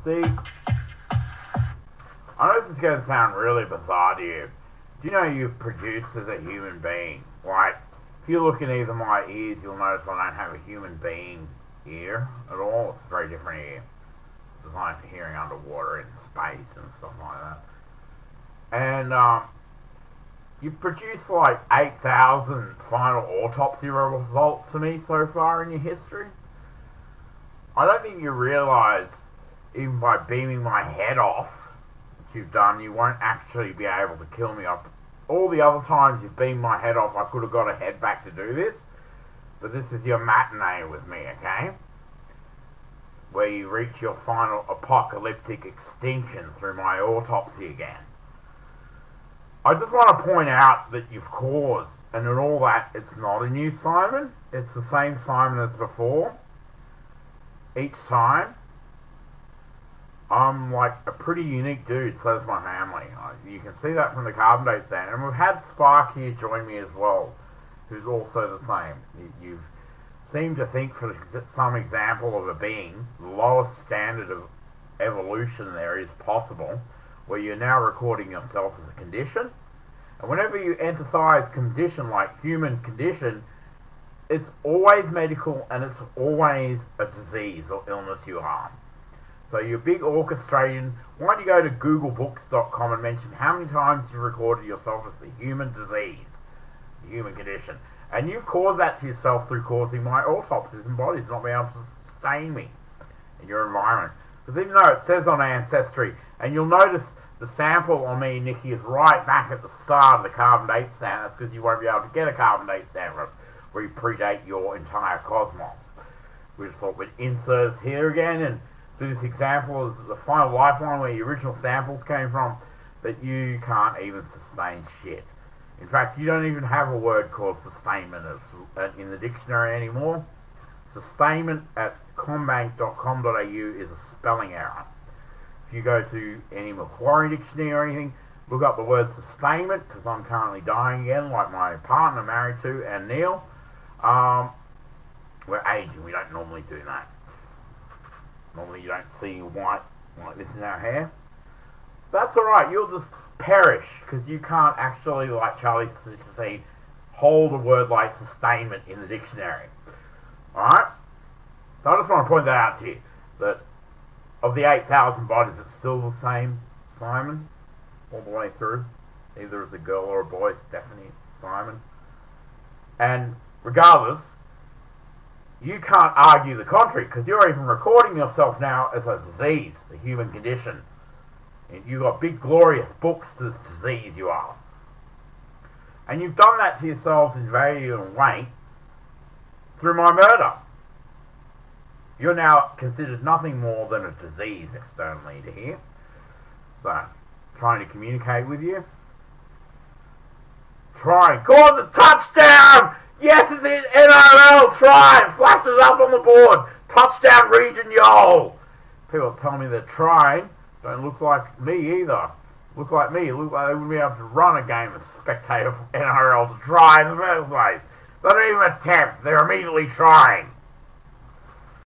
See, I know this is going to sound really bizarre to you. Do you know you've produced as a human being? Like, if you look in either my ears, you'll notice I don't have a human being ear at all. It's a very different ear. It's designed for hearing underwater in space and stuff like that. And you've produced like 8,000 final autopsy results to me so far in your history. I don't think you realise, even by beaming my head off, which you've done, you won't actually be able to kill me up. All the other times you've beamed my head off, I could have got a head back to do this. But this is your matinee with me, okay? Where you reach your final apocalyptic extinction through my autopsy again. I just want to point out that you've caused, and in all that, it's not a new Simon. It's the same Simon as before. Each time. I'm like a pretty unique dude, so is my family. You can see that from the carbon date stand. And we've had Spark here join me as well, who's also the same. You've seemed to think, for some example of a being, the lowest standard of evolution there is possible, where you're now recording yourself as a condition. And whenever you empathize condition like human condition, it's always medical and it's always a disease or illness you are. So you're big orchestrating. Why don't you go to googlebooks.com and mention how many times you've recorded yourself as the human disease, the human condition. And you've caused that to yourself through causing my autopsies and bodies not being able to sustain me in your environment. Because even though it says on Ancestry, and you'll notice the sample on me, Nikki, is right back at the start of the carbon date stamp. That's because you won't be able to get a carbon date stamp where you predate your entire cosmos. We just thought we'd insert us here again and do this example as the final lifeline where your original samples came from, that you can't even sustain shit. In fact, you don't even have a word called sustainment in the dictionary anymore. Sustainment at combank.com.au is a spelling error. If you go to any Macquarie dictionary or anything, look up the word sustainment, because I'm currently dying again, like my partner married to, and Neil. We're aging, we don't normally do that. Normally you don't see white like this in our hair. That's alright, you'll just perish, because you can't actually, like Charlie 16, hold a word like sustainment in the dictionary. Alright? So I just want to point that out to you, that of the 8,000 bodies, it's still the same Simon, all the way through. Either as a girl or a boy, Stephanie, Simon. And regardless, you can't argue the contrary, because you're even recording yourself now as a disease, a human condition. And you've got big glorious books to this disease you are. And you've done that to yourselves in value and weight through my murder. You're now considered nothing more than a disease externally to here. So, trying to communicate with you. Trying. Call the touchdown! Yes, it's in NRL. Try. It flashes up on the board. Touchdown region, yo. People tell me they're trying. Don't look like me either. Look like me. Look like they wouldn't be able to run a game of spectator for NRL to try in the first place. They don't even attempt. They're immediately trying.